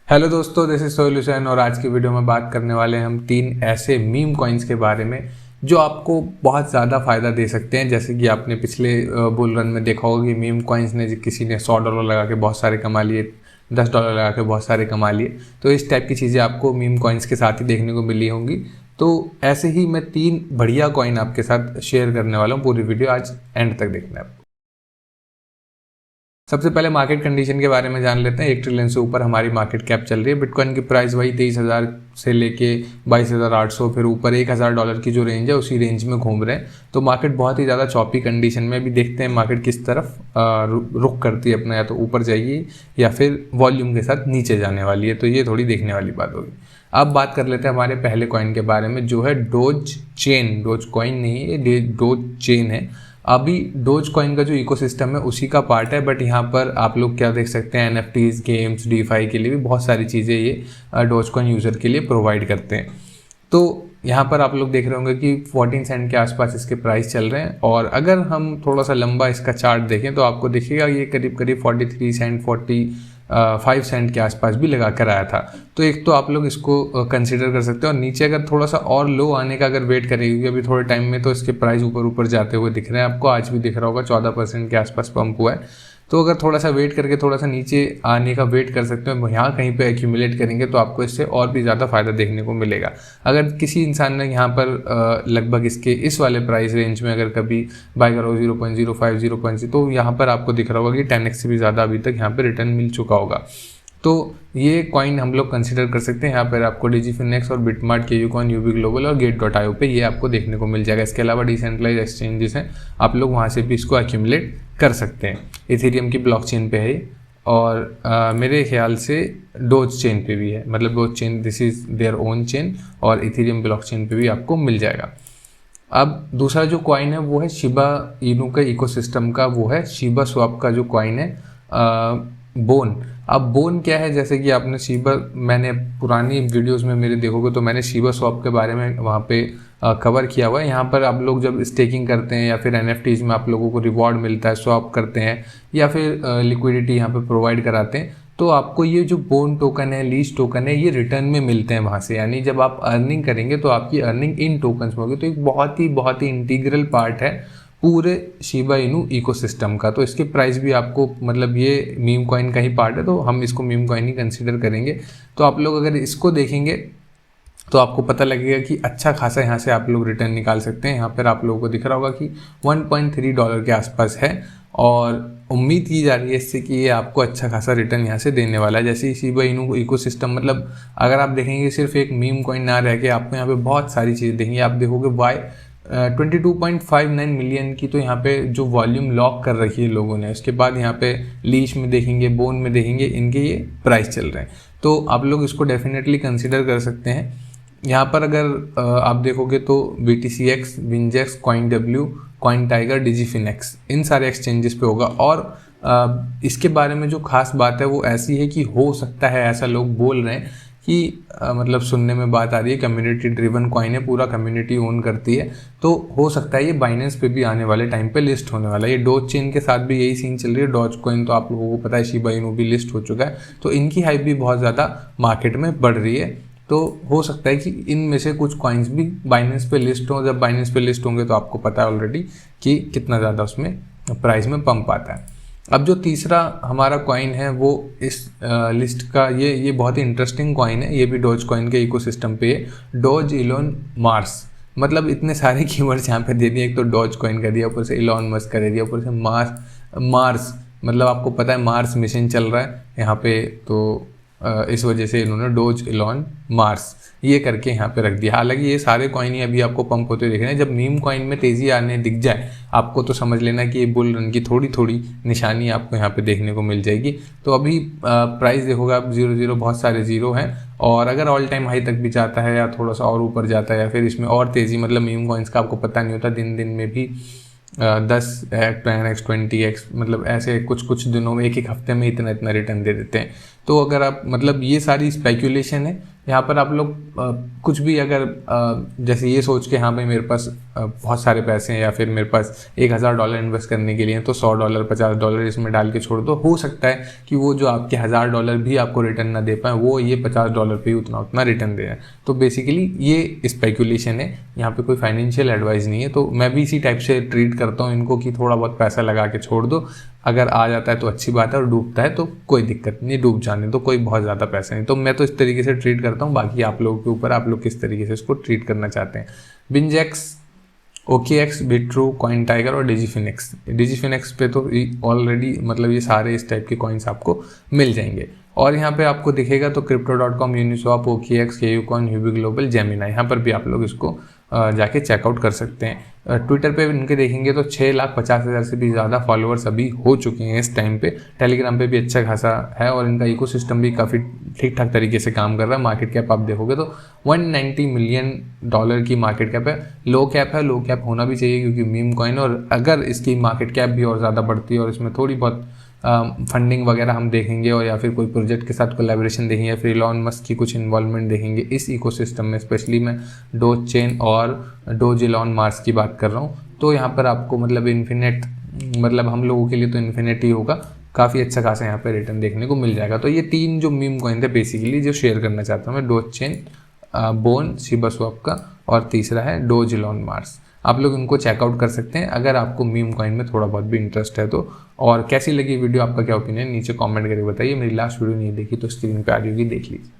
Hello दोस्तों, this is solution और आज की वीडियो में बात करने वाले हैं हम 3 ऐसे मीम कॉइन्स के बारे में जो आपको बहुत ज़्यादा फ़ायदा दे सकते हैं। जैसे कि आपने पिछले बुल रन में देखा होगा कि मीम कॉइन्स ने किसी ने $100 लगा के बहुत सारे कमा लिए, $10 लगा के बहुत सारे कमा लिए। तो इस टाइप की चीज़ें आपको मीम कॉइन्स के साथ ही देखने को मिली होंगी। तो ऐसे ही मैं 3 बढ़िया कॉइन आपके साथ शेयर करने वाला हूँ। पूरी वीडियो आज एंड तक देखना है। सबसे पहले मार्केट कंडीशन के बारे में जान लेते हैं। 1 ट्रिलियन से ऊपर हमारी मार्केट कैप चल रही है। बिटकॉइन की प्राइस वही 23,000 से लेके 22,800, फिर ऊपर $1,000 की जो रेंज है उसी रेंज में घूम रहे हैं। तो मार्केट बहुत ही ज़्यादा चॉपी कंडीशन में। अभी देखते हैं मार्केट किस तरफ रुख करती है अपना, या तो ऊपर जाएगी या फिर वॉल्यूम के साथ नीचे जाने वाली है। तो ये थोड़ी देखने वाली बात होगी। अब बात कर लेते हैं हमारे पहले कॉइन के बारे में, जो है डोज चेन। डोज कॉइन नहीं है, ये डोज चेन है। अभी डोज कॉइन का जो इकोसिस्टम है उसी का पार्ट है, बट यहाँ पर आप लोग क्या देख सकते हैं, NFTs, गेम्स, DeFi के लिए भी बहुत सारी चीज़ें ये डोज कॉइन यूज़र के लिए प्रोवाइड करते हैं। तो यहाँ पर आप लोग देख रहे होंगे कि 14 सेंट के आसपास इसके प्राइस चल रहे हैं। और अगर हम थोड़ा सा लंबा इसका चार्ट देखें तो आपको दिखेगा ये करीब करीब 43 सेंट 45 सेंट के आसपास भी लगा कर आया था। तो एक तो आप लोग इसको कंसिडर कर सकते हैं। और नीचे अगर थोड़ा सा और लो आने का अगर वेट करेंगे अभी थोड़े टाइम में, तो इसके प्राइस ऊपर ऊपर जाते हुए दिख रहे हैं आपको। आज भी दिख रहा होगा 14% के आसपास पंप हुआ है। तो अगर थोड़ा सा वेट करके थोड़ा सा नीचे आने का वेट कर सकते हैं, यहाँ कहीं पे एक्यूमुलेट करेंगे तो आपको इससे और भी ज़्यादा फ़ायदा देखने को मिलेगा। अगर किसी इंसान ने यहाँ पर लगभग इसके इस वाले प्राइस रेंज में अगर कभी बाय करो 0.05 0.6, तो यहाँ पर आपको दिख रहा होगा कि 10x से भी ज़्यादा अभी तक यहाँ पर रिटर्न मिल चुका होगा। तो ये कॉइन हम लोग कंसिडर कर सकते हैं। यहाँ पर आपको DigiFinex और बिटमार्ट, KuCoin, UB ग्लोबल और Gate.io पे ये आपको देखने को मिल जाएगा। इसके अलावा डिसेंट्रलाइज एक्सचेंजेस हैं, आप लोग वहाँ से भी इसको एक्यूमुलेट कर सकते हैं। इथेरियम की ब्लॉकचेन पे है और मेरे ख्याल से डोज चेन पे भी है, मतलब dose chain this is their own chain, और इथेरियम ब्लॉकचेन पे भी आपको मिल जाएगा। अब दूसरा जो कॉइन है वो है शिबा इनू का इकोसिस्टम का, वो है शिबा स्वैप का जो कॉइन है बोन। अब बोन क्या है, जैसे कि आपने शिबा, मैंने पुरानी वीडियोस में मेरे देखोगे तो मैंने शिबा स्वैप के बारे में वहाँ पे कवर किया हुआ है। यहाँ पर आप लोग जब स्टेकिंग करते हैं या फिर NFTs में आप लोगों को रिवॉर्ड मिलता है, स्वैप करते हैं या फिर लिक्विडिटी यहाँ पे प्रोवाइड कराते हैं, तो आपको ये जो बोन टोकन है, लीज टोकन है, ये रिटर्न में मिलते हैं वहाँ से। यानी जब आप अर्निंग करेंगे तो आपकी अर्निंग इन टोकन्स में होगी। तो एक बहुत ही इंटीग्रल पार्ट है पूरे शिबा इनू इकोसिस्टम का। तो इसके प्राइस भी आपको, मतलब ये मीम कॉइन का ही पार्ट है, तो हम इसको मीम कॉइन ही कंसीडर करेंगे। तो आप लोग अगर इसको देखेंगे तो आपको पता लगेगा कि अच्छा खासा यहाँ से आप लोग रिटर्न निकाल सकते हैं। यहाँ पर आप लोगों को दिख रहा होगा कि $1.3 के आसपास है, और उम्मीद की जा रही है इससे कि ये आपको अच्छा खासा रिटर्न यहाँ से देने वाला है। जैसे शिबा इनू इकोसिस्टम, मतलब अगर आप देखेंगे सिर्फ एक मीम कॉइन ना रह के आपको यहाँ पे बहुत सारी चीज़ें देखेंगे। आप देखोगे 22.59 मिलियन की तो यहाँ पे जो वॉल्यूम लॉक कर रखी है लोगों ने। उसके बाद यहाँ पे लीश में देखेंगे, बोन में देखेंगे, इनके ये प्राइस चल रहे हैं। तो आप लोग इसको डेफिनेटली कंसिडर कर सकते हैं। यहाँ पर अगर आप देखोगे तो BTCX, विंजेक्स, CoinW, CoinTiger, DigiFinex, इन सारे एक्सचेंजेस पे होगा। और इसके बारे में जो खास बात है वो ऐसी है कि हो सकता है, ऐसा लोग बोल रहे हैं कि मतलब सुनने में बात आ रही है, कम्युनिटी ड्रिवन कॉइन है, पूरा कम्युनिटी ओन करती है, तो हो सकता है ये बाइनेंस पे भी आने वाले टाइम पे लिस्ट होने वाला है। ये डोज चेन के साथ भी यही सीन चल रही है। डोज कॉइन तो आप लोगों को पता है शिबा इनू भी लिस्ट हो चुका है, तो इनकी हाइप भी बहुत ज़्यादा मार्केट में बढ़ रही है। तो हो सकता है कि इनमें से कुछ कॉइन्स भी बाइनेंस पे लिस्ट हों। जब बाइनेंस पे लिस्ट होंगे तो आपको पता है ऑलरेडी कि कितना ज़्यादा उसमें प्राइस में पंप आता है। अब जो तीसरा हमारा कॉइन है वो इस लिस्ट का, ये बहुत ही इंटरेस्टिंग कॉइन है। ये भी डोज कॉइन के इकोसिस्टम पे है, डोज इलोन मार्स। मतलब इतने सारे कीवर्ड्स यहाँ पे दे दिए। एक तो डोज कॉइन कर दिया, ऊपर से इलॉन मस्क कर दिया, ऊपर से मार्स, मतलब आपको पता है मार्स मिशन चल रहा है यहाँ पे, तो इस वजह से इन्होंने डोज इलॉन मार्स ये करके यहाँ पे रख दिया। हालांकि ये सारे कॉइन ही अभी आपको पंप होते दिख रहे हैं। जब मीम कॉइन में तेज़ी आने दिख जाए आपको, तो समझ लेना कि ये बुल रन की थोड़ी थोड़ी निशानी आपको यहाँ पे देखने को मिल जाएगी। तो अभी प्राइस देखोगे आप 0 बहुत सारे जीरो हैं, और अगर ऑल टाइम हाई तक भी जाता है या थोड़ा सा और ऊपर जाता है या फिर इसमें और तेज़ी, मतलब मीम कॉइन्स का आपको पता नहीं होता, दिन दिन में भी 10x 10x 20x, मतलब ऐसे कुछ दिनों में, एक हफ्ते में इतना रिटर्न दे देते हैं। तो अगर आप, मतलब ये सारी स्पेक्यूलेशन है, यहाँ पर आप लोग कुछ भी अगर जैसे ये सोच के हाँ भाई मेरे पास बहुत सारे पैसे हैं या फिर मेरे पास $1000 इन्वेस्ट करने के लिए तो $100 $50 इसमें डाल के छोड़ दो, हो सकता है कि वो जो आपके $1000 भी आपको रिटर्न ना दे पाए, वो ये $50 पे ही उतना रिटर्न दे रहे हैं। तो बेसिकली ये स्पेकुलेशन है, यहाँ पे कोई फाइनेंशियल एडवाइस नहीं है। तो मैं भी इसी टाइप से ट्रीट करता हूँ इनको कि थोड़ा बहुत पैसा लगा के छोड़ दो, अगर आ जाता है तो अच्छी बात है और डूबता है तो कोई दिक्कत नहीं, डूब जाने तो कोई बहुत ज़्यादा पैसा नहीं। तो मैं तो इस तरीके से ट्रीट करता हूँ, बाकी आप लोगों के ऊपर, आप लोग किस तरीके से इसको ट्रीट करना चाहते हैं। बिंजेक्स, OKX, बिट्रू, कॉइन टाइगर और डिजीफिनिक्स। डिजीफिनिक्स पे तो ऑलरेडी मतलब ये सारे इस टाइप के कॉइन्स आपको मिल जाएंगे। और यहाँ पे आपको दिखेगा तो crypto.com, Uniswap, OKX, KuCoin, Huobi Global, Gemini, यहाँ पर भी आप लोग इसको जाके चेकआउट कर सकते हैं। ट्विटर पे इनके देखेंगे तो 6,50,000 से भी ज़्यादा फॉलोअर्स अभी हो चुके हैं इस टाइम पे। टेलीग्राम पे भी अच्छा खासा है और इनका इकोसिस्टम भी काफ़ी ठीक ठाक तरीके से काम कर रहा है। मार्केट कैप आप देखोगे तो $190 मिलियन की मार्केट कैप है। लो कैप है, लो कैप होना भी चाहिए क्योंकि मीम कॉइन, और अगर इसकी मार्केट कैप भी और ज़्यादा बढ़ती है और इसमें थोड़ी बहुत फंडिंग वगैरह हम देखेंगे और या फिर कोई प्रोजेक्ट के साथ कोलैबोरेशन देखेंगे या फिर इलॉन मस्क की कुछ इन्वॉल्वमेंट देखेंगे इस इकोसिस्टम में, स्पेशली मैं डोज चेन और डोज इलॉन मास्क की बात कर रहा हूँ, तो यहाँ पर आपको मतलब इन्फिनिट, मतलब हम लोगों के लिए तो इन्फिनिट ही होगा, काफ़ी अच्छा खासा यहाँ पे रिटर्न देखने को मिल जाएगा। तो ये 3 जो मीम कॉइन थे बेसिकली जो शेयर करना चाहता हूँ मैं, dose chain, bone, Shiba swap का, और तीसरा है डोज इलॉन मास्क। आप लोग इनको चेकआउट कर सकते हैं अगर आपको मीम कॉइन में थोड़ा बहुत भी इंटरेस्ट है तो। और कैसी लगी वीडियो, आपका क्या ओपिनियन नीचे कमेंट करके बताइए। मेरी लास्ट वीडियो नहीं देखी तो स्क्रीन पे आ रही होगी, देख लीजिए।